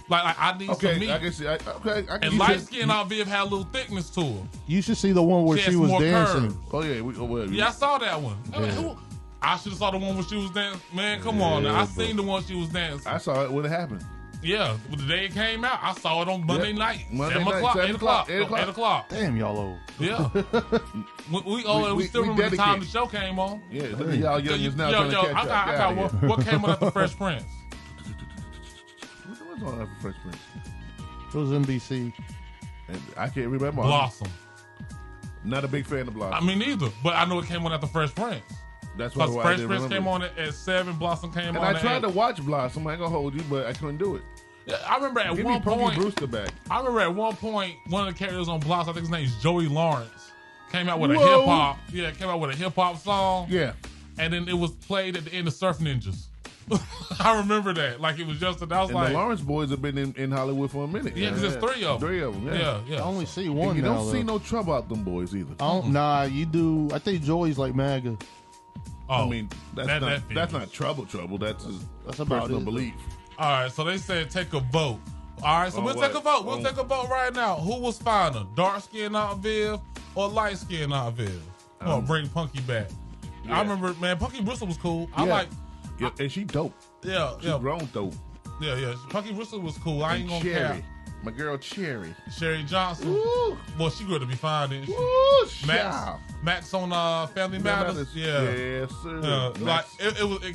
Like I need some meat. I can see. Okay, I can And see. light skin Aunt Viv had a little thickness to her. You should see the one where She she has was more dancing. curves. Oh yeah, well, Yeah, I saw that one. Yeah. I should have saw the one where she was dancing. Man, come on now. I but- seen the one she was dancing. I saw it when it happened. Yeah, the day it came out, I saw it on Monday night. Monday 7 night, o'clock, 7 8 o'clock. 8 o'clock. 8 o'clock. Damn, y'all old. Yeah. we still we remember the time the dedicate. show came on. Yeah, look at y'all youngins now trying to catch I up. got Get outta here. what came on after Fresh Prince? What's on after Fresh Prince? It was NBC. And I can't remember. Blossom. Not a big fan of Blossom. I mean, neither. But I know it came on after Fresh Prince. That's why Because I Fresh didn't Prince remember. came on at 7, Blossom came And on I at tried 8. to watch Blossom. I ain't gonna hold you, but I couldn't do it. Yeah, I remember at Give one me Punky point. Brewster back. I remember at one point, one of the characters on Blossom, I think his name's Joey Lawrence, came out with a Whoa. hip hop. Yeah, came out with a hip hop song. Yeah. And then it was played at the end of Surf Ninjas. I remember that. Like it was just, I was And like, the Lawrence boys have been in Hollywood for a minute. yeah, because there's 3 of them. 3 of them, yeah. Yeah. I only see And one you now. don't see though. no trouble out them boys either. Nah, you do. I think Joey's like MAGA. Oh, I mean, that's not trouble. That's his That's about personal it. belief. all right, so they said take a vote. All right, so Oh, we'll what? take a vote. We'll Oh. take a vote right now. Who was finer, dark skinned Aunt Viv or light skinned Aunt Viv? Come on, bring Punky back. Yeah. I remember, man, Punky Bristol was cool. I Yeah. like, Yeah, and she dope. yeah, She yeah, grown dope. yeah. Punky Bristol was cool. I ain't And gonna Cherry. cap. My girl Cherry. Sherry Johnson. Ooh. Well, she grew to be fine, didn't she? Ooh, Max, child. Max on Family Matters. Yeah. Yes, sir. Like Max.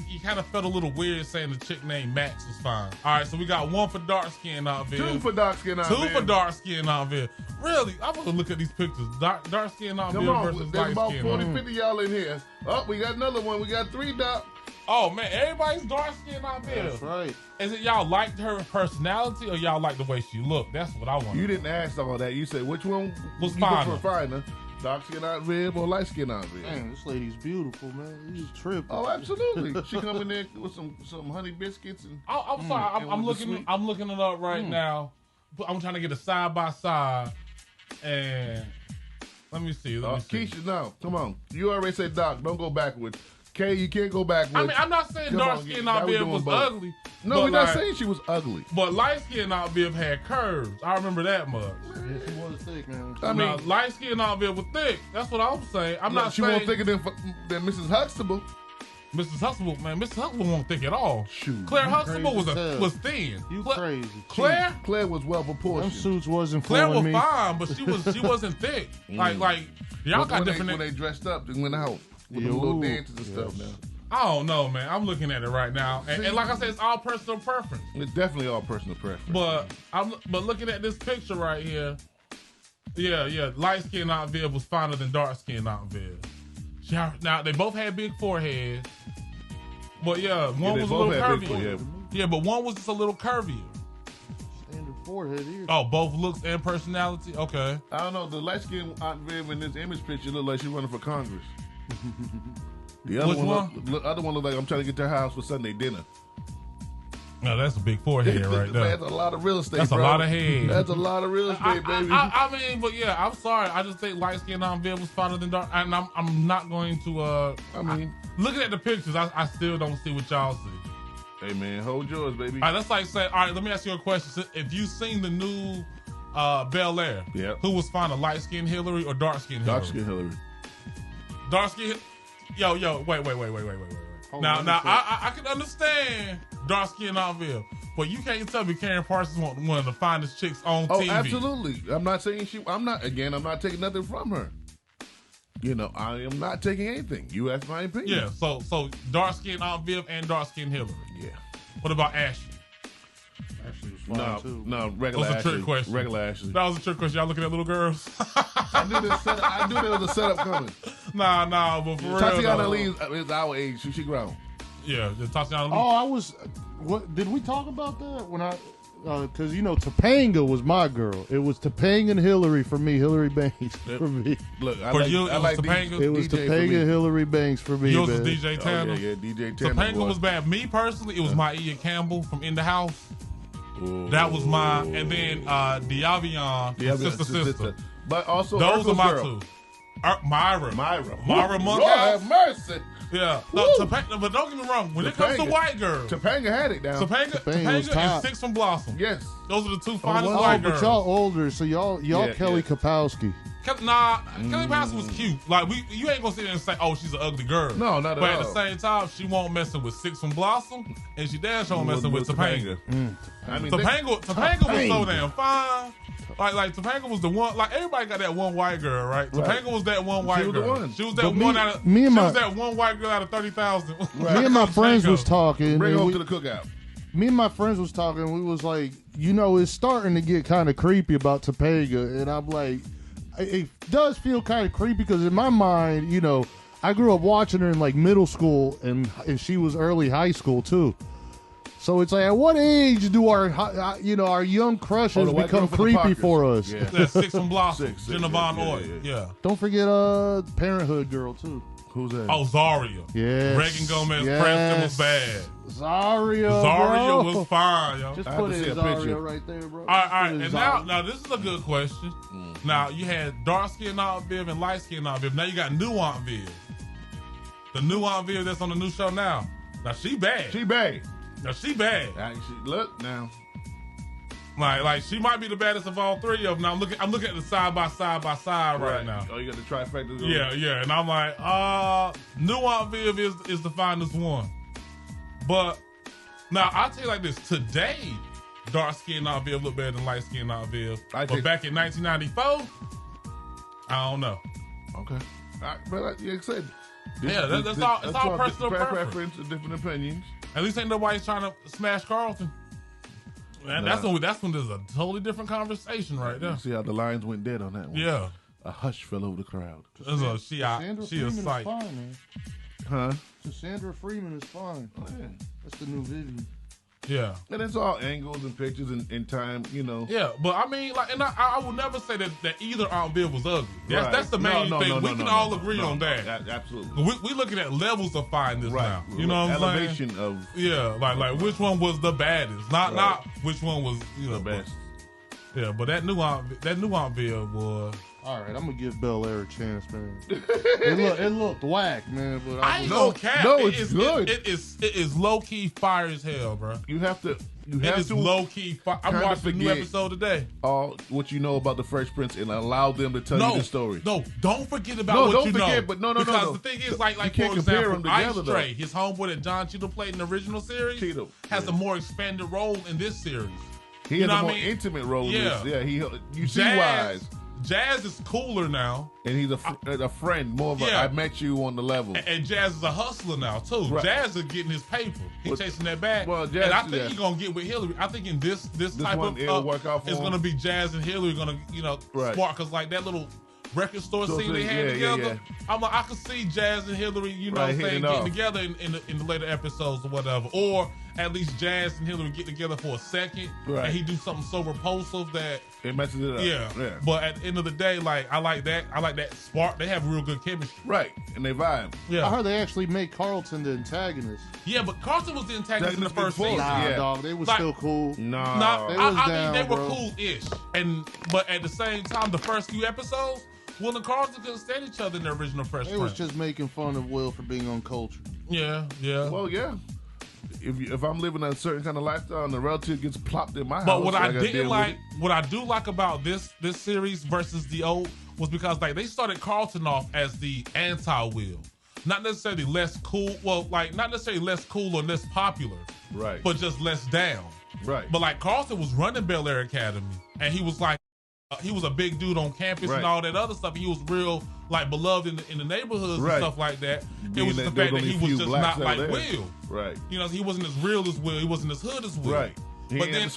you kind of felt a little weird saying the chick named Max was fine. All right, so we got 1 for dark skin Aunt Viv. 2 for dark skin. 2 for dark skin Aunt Viv. Really, I'm gonna look at these pictures. Dark skin Aunt Come Viv on, versus there's light about skin. 40, 50 y'all in here. Oh, we got another one. We got 3 dark. Oh man, everybody's dark skin Aunt Viv. That's right. Is it y'all liked her personality or y'all like the way she looked? That's what I want. You didn't ask all that. You said which one Was you finer? prefer finer? Dark skin Aunt Viv or light skin Aunt Viv? Damn, this lady's beautiful, man. You tripping. Oh, absolutely. She come in there with some honey biscuits and I'm sorry. and I'm with the looking. sweet. I'm looking it up right now. But I'm trying to get a side by side, and let me see. Let me see. Keisha, no, come on. You already said dark. Don't go backwards. Kay, you can't go backwards. I mean, I'm not saying Come dark on, skin now Aunt we Viv doing was both. ugly. No, but we're not like- saying she was ugly. But light skin Aunt Viv had curves. I remember that much. Yeah, she was thick, man. I Now, mean, light skin Aunt Viv was thick. That's what I'm saying. I'm not she saying won't thicker than Mrs. Huxtable. Mrs. Huxtable. Man, Mrs. Huxtable won't thick at all. Shoot. Claire You Huxtable crazy was as hell. was thin. You Cla- crazy. Claire. Claire was well Them proportioned. suits wasn't Claire fooling was me. fine, but she wasn't thick. Like y'all got when different. they dressed up and went out with the Yo. little dances and stuff now. I don't know, man. I'm looking at it right now, and like I said, it's all personal preference. It's definitely all personal preference. But looking at this picture right here, yeah, light skinned Aunt Viv was finer than dark skinned Aunt Viv. Now they both had big foreheads, but yeah, one they was a both little had big curvier. forehead. Yeah, but one was just a little curvier. Standard forehead here. Oh, both looks and personality. Okay. I don't know. The light skinned Aunt Viv in this image picture looked like she's running for Congress. The other Which other one looked like I'm trying to get to her house for Sunday dinner. No, that's a big forehead right there. That's a lot of real estate. That's a bro. lot of head. That's a lot of real estate, baby. I mean, but yeah, I'm sorry. I just think light skinned Aunt Viv was finer than dark, and I'm not going to. I mean, Looking at the pictures, I still don't see what y'all see. hey man, hold yours, baby. All right, that's like saying, all right, let me ask you a question. If you've seen the new Bel Air, Yep. who was finer, light skinned Hillary or dark skinned Hillary? Dark skin Hillary. Dark skinned. Yo, wait. Hold Now, on, I can understand dark skinned Aunt Viv, but you can't tell me Karen Parsons one of the finest chicks on Oh, TV. absolutely. I'm not saying I'm not taking nothing from her. You know, I am not taking anything. You asked my opinion. Yeah, so dark skinned Aunt Viv and dark skinned Hillary. Yeah. What about Ashley? Ashley was fine, too. No, regular That was a trick Ashley. question. Regular Ashley. That was a trick question. Y'all looking at little girls? I knew there was a setup coming. Nah, but for real. Tatiana though. Lee is our age. She grown. Yeah, the Tatiana Lee. Oh, I was. What did we talk about that when I? because Topanga was my girl. It was Topanga and Hillary for me. Hillary Banks for me. Look, For you, it was Topanga? It was DJ Topanga and Hillary Banks for me. Yours man. was DJ Tanner? Oh, yeah, DJ Tanner. Topanga was bad. Me personally, it was my Ian Campbell from In the House. That was mine. And then Diavion, sister. But also, those are my girl. two. Myra Lord Monkhouse. have mercy. Yeah, no, Topanga, but don't get me wrong. When it comes to white girls, Topanga had it down. Topanga and Six from Blossom. Yes, those are the two finest white girls. But y'all older, so y'all Kelly Kapowski. Kelly Kapowski was cute. Like you ain't gonna sit there and say, "Oh, she's an ugly girl." No, not at all. But at the same time, she won't messing with Six from Blossom, and she damn sure messing with Topanga. I mean, Topanga was so damn fine. Like Topanga was the one. Like everybody got that one white girl, right? Topanga was that one white girl. She was that one out of. She was that one white girl out of 30,000. Right. Me and my friends was talking. Bring home to the cookout. Me and my friends was talking. We was like, it's starting to get kind of creepy about Topanga, and I'm like, it does feel kind of creepy because in my mind, I grew up watching her in like middle school, and she was early high school too. So it's like, at what age do our young crushes become creepy for us? Yeah. That's Six from Blossom, Jenna Von Oy. Yeah. Don't forget Parenthood girl too. Who's that? Oh, Zaria. Yes. Reagan Gomez Preston was bad. Zaria was fine, yo. Just put in Zaria right there, bro. All right. And now this is a good question. Now you had dark skin Aunt Viv and light skin Aunt Viv. Now you got new Aunt Viv. The new Aunt Viv that's on the new show now. Now she bad. Now she bad. Look now. Like she might be the baddest of all three of them. Now I'm looking at the side by side right now. Oh, you got the trifecta. Yeah. And I'm like, new Aunt Viv is the finest one. But now I'll tell you like this: today, dark skinned Aunt Viv look better than light skinned Aunt Viv. But back in 1994, I don't know. Okay, but like I said, that's all personal preference and different opinions. At least ain't nobody's trying to smash Carlton. And that's when there's a totally different conversation right there. See how the lines went dead on that one. Yeah. A hush fell over the crowd. She a sight. Fine, man. Huh? Cassandra Freeman is fine. Oh, yeah. That's the new Vivian. Yeah. And it's all angles and pictures and time, Yeah, but I mean, like, and I would never say that either Aunt Viv was ugly. That's the main thing. We can all agree on that. Absolutely. We looking at levels of fineness now. You know what I'm saying? Elevation of. Yeah, like which one was the baddest? Not which one was the best. Yeah, but that new Aunt Viv was. All right, I'm gonna give Bel Air a chance, man. it looked whack, man. But I ain't gonna cap. No, it's good. It is low key fire as hell, bro. You have to low key fire. I'm watching the new episode today. All what you know about the Fresh Prince and allow them to tell you the story. No, don't forget about what you know. But no. Because the thing is, like for example, Ice Tray, his homeboy that John Cheadle played in the original series, has a more expanded role in this series. He has a more intimate role in this. Yeah, you see wise. Jazz is cooler now. And he's a friend, more of a I met you on the level. And Jazz is a hustler now, too. Right. Jazz is getting his paper. He's chasing that bag. Well, Jazz, and I think he's going to get with Hillary. I think in this type one, of work out for it's going to be Jazz and Hillary going to, spark. Because like that little record store scene they had together. I'm like, I could see Jazz and Hillary, getting together in the later episodes or whatever. Or at least Jazz and Hillary get together for a second, and he do something so repulsive that it messes it up. Yeah. But at the end of the day, like I like that spark. They have real good chemistry, right? And they vibe. Yeah, I heard they actually made Carlton the antagonist. Yeah, but Carlton was the antagonist in the first season. Nah, dog, they were still cool. No, I mean they were cool-ish, but at the same time, the first few episodes, Will and Carlton couldn't stand each other in the original Fresh Prince. It was just making fun of Will for being uncultured. Yeah. Well, yeah. If I'm living a certain kind of lifestyle and the relative gets plopped in my house, but what I do like about this series versus the old was because like they started Carlton off as the anti-Will, not necessarily less cool. Well, like not necessarily less cool or less popular, right? But just less down, right? But like Carlton was running Bel Air Academy, and he was like. He was a big dude on campus and all that other stuff. He was real, like, beloved in the neighborhoods and stuff like that. It was just the fact that he was just not like Will. Right. He wasn't as real as Will. He wasn't as hood as Will. Right. But then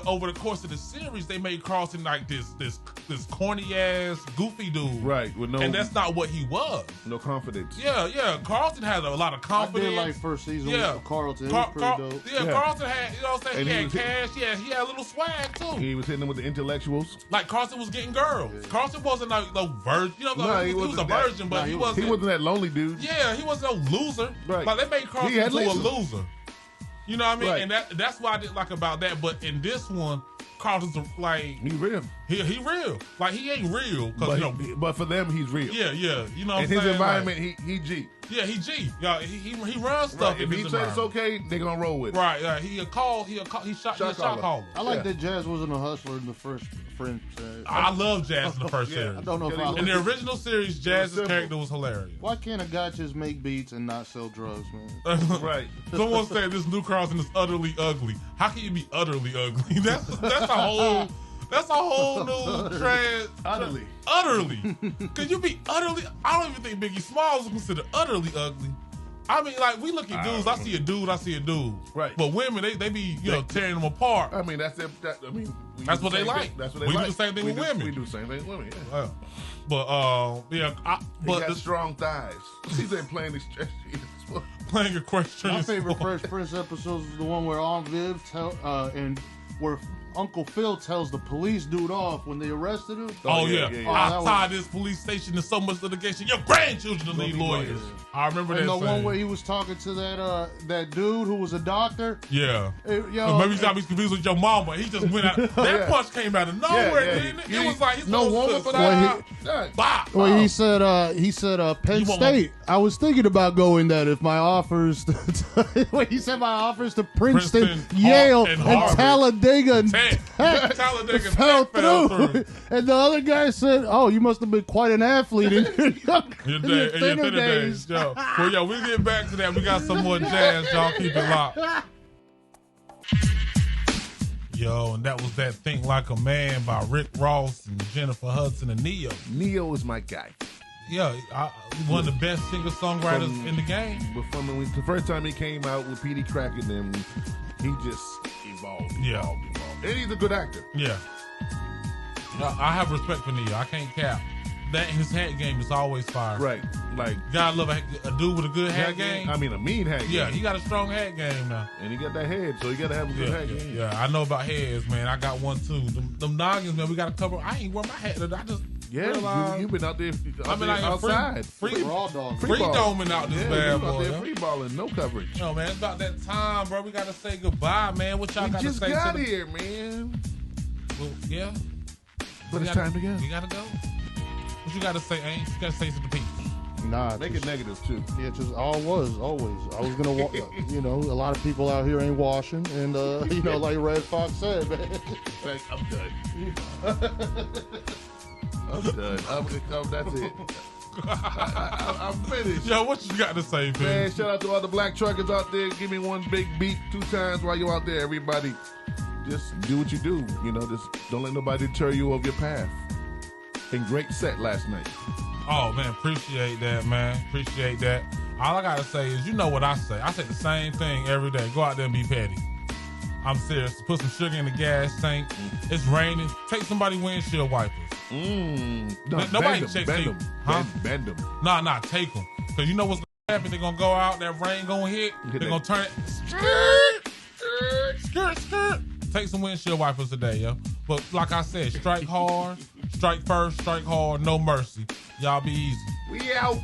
over the course of the series, they made Carlton like this corny ass goofy dude, right? With no, and that's not what he was. No confidence. Yeah. Carlton had a lot of confidence. I did like first season with Carlton. Carlton had, you know what I'm saying? He had cash. He had a little swag too. He was hitting them with the intellectuals. Like Carlton was getting girls. Yeah. Carlton wasn't no virgin. You know, he was a virgin, but he wasn't. He wasn't that lonely dude. Yeah, he wasn't no loser. Right. Like they made Carlton into a loser. You know what I mean? Right. And that's what I didn't like about that. But in this one, Carlton's like he real. He real. Like he ain't real. But for them, he's real. Yeah. You know what I'm saying? In his environment, he G. Yeah, he G. Yeah, he runs stuff. Right. If he says it's okay, they gonna roll with it. Right. He a shot caller. I like that Jazz wasn't a hustler in the first French. I love Jazz in the first series. I don't know if in the original series, Jazz's character was hilarious. Why can't a guy just make beats and not sell drugs, man? Right. Someone said this new Carlton is utterly ugly. How can you be utterly ugly? That's a whole new trend. Utterly. Could you be utterly? I don't even think Biggie Smalls is considered utterly ugly. I mean, like, we look at dudes. I see a dude. Right. But women, they be, tearing them apart. I mean, that's what they like. That's what they like. We do the same thing with women. We do the same thing with women, yeah. But, he got strong thighs. He's been playing this stretch. Playing equestrian. My favorite Fresh Prince episode is the one where Aunt Viv where Uncle Phil tells the police dude off when they arrested him. Outside this police station, there's so much litigation. Your grandchildren need lawyers. I remember that. And the one where he was talking to that dude who was a doctor. Yeah. Maybe he's got me confused with your mama. He just went out. That punch came out of nowhere, didn't it? It was like he's no woman for that. Well, he said Penn State. I was thinking about going that if my offers. He said my offers to Princeton, Yale, and Talladega. Talladega fell through. And the other guy said, "Oh, you must have been quite an athlete in your thinner days." Yo. Well, we get back to that. We got some more jazz. Y'all keep it locked. Yo, and that was that Think Like a Man by Rick Ross and Jennifer Hudson and Neo. Neo is my guy. Yeah, one of the best singer-songwriters in the game. But from the first time he came out with Petey Crack and them, he just evolved. And he's a good actor. Yeah. I have respect for Neo. I can't cap. His hat game is always fire. Right. Like, gotta love a dude with a good hat game. I mean, a mean hat game. Yeah, he got a strong hat game now. And he got that head, so he gotta have a good hat game. Yeah, I know about heads, man. I got one too. Them noggins, man, we gotta cover. I ain't wear my hat. I just you've been out there outside. Free doming out this bad boy. Out there free balling, no coverage. No, man, it's about that time, bro. We gotta say goodbye, man. What y'all gotta say? We just got here, man. Well, yeah. But it's time to go. We gotta go. What you gotta say, Ain't? You gotta say to the people. Nah, make it negative too. Yeah, just always. I was gonna, a lot of people out here ain't washing, and like Red Fox said, man. I'm done. That's it. I'm finished. Yo, what you got to say, man? Man, shout out to all the black truckers out there. Give me one big beat 2 times while you're out there, everybody. Just do what you do. Just don't let nobody deter you off your path. And great set last night. Oh, man, appreciate that, man. Appreciate that. All I got to say is, you know what I say. I say the same thing every day. Go out there and be petty. I'm serious. Put some sugar in the gas tank. It's raining. Take somebody windshield wipers. Nobody checks them. Huh? Bend them. Nah, take them. Because you know what's going to happen? They're going to go out. That rain going to hit. They're going to turn it. Skirt. Take some windshield wipers today, yo. But like I said, strike hard, strike first, strike hard, no mercy. Y'all be easy. We out.